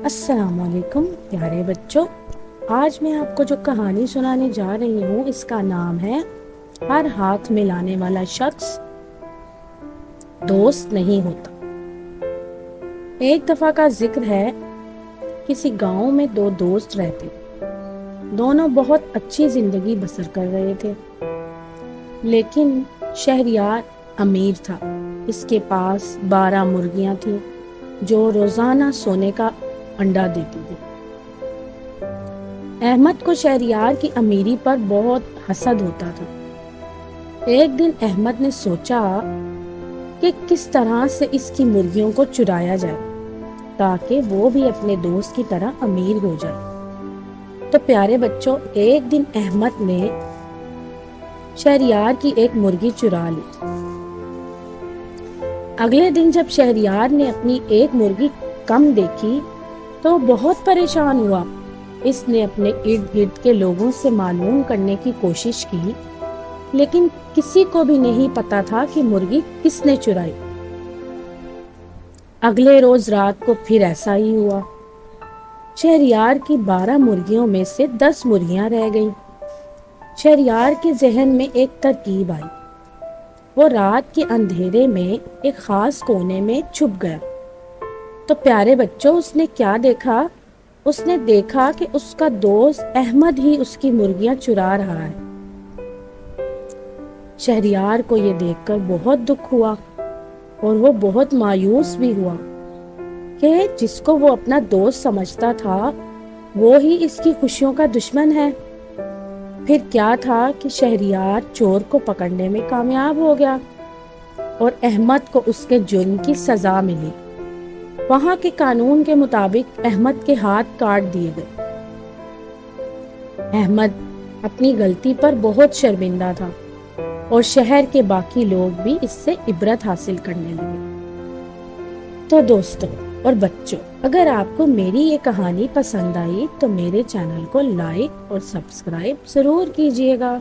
السلام علیکم پیارے بچوں، آج میں آپ کو جو کہانی سنانے جا رہی ہوں اس کا نام ہے ہر ہاتھ ملانے والا شخص دوست نہیں ہوتا۔ ایک دفعہ کا ذکر ہے، کسی گاؤں میں دو دوست رہتے، دونوں بہت اچھی زندگی بسر کر رہے تھے، لیکن شہریار امیر تھا۔ اس کے پاس 12 مرغیاں تھیں جو روزانہ سونے کا انڈا دیتی تھی۔ احمد کو شہریار کی امیری پر بہت حسد ہوتا تھا۔ ایک دن احمد نے سوچا کہ کس طرح سے اس کی مرغیوں کو چرایا جائے تاکہ وہ بھی اپنے دوست کی طرح امیر ہو جائے۔ تو پیارے بچوں، ایک دن احمد نے شہریار کی ایک مرغی چرا لی۔ اگلے دن جب شہریار نے اپنی ایک مرغی کم دیکھی تو بہت پریشان ہوا۔ اس نے اپنے ارد گرد کے لوگوں سے معلوم کرنے کی کوشش کی، لیکن کسی کو بھی نہیں پتا تھا کہ مرغی کس نے چرائی۔ اگلے روز رات کو پھر ایسا ہی ہوا۔ شہریار کی 12 مرغیوں میں سے 10 مرغیاں رہ گئیں۔ شہریار کے ذہن میں ایک ترکیب آئی۔ وہ رات کے اندھیرے میں ایک خاص کونے میں چھپ گیا۔ تو پیارے بچوں، اس نے کیا دیکھا؟ اس نے دیکھا کہ اس کا دوست احمد ہی اس کی مرغیاں چرا رہا ہے۔ شہریار کو یہ دیکھ کر بہت دکھ ہوا اور وہ بہت مایوس بھی ہوا کہ جس کو وہ اپنا دوست سمجھتا تھا وہ ہی اس کی خوشیوں کا دشمن ہے۔ پھر کیا تھا کہ شہریار چور کو پکڑنے میں کامیاب ہو گیا اور احمد کو اس کے جرم کی سزا ملی۔ وہاں کے قانون کے مطابق احمد کے ہاتھ کاٹ دیے گئے۔ احمد اپنی غلطی پر بہت شرمندہ تھا اور شہر کے باقی لوگ بھی اس سے عبرت حاصل کرنے لگے۔ تو دوستوں اور بچوں، اگر آپ کو میری یہ کہانی پسند آئی تو میرے چینل کو لائک اور سبسکرائب ضرور کیجیے گا۔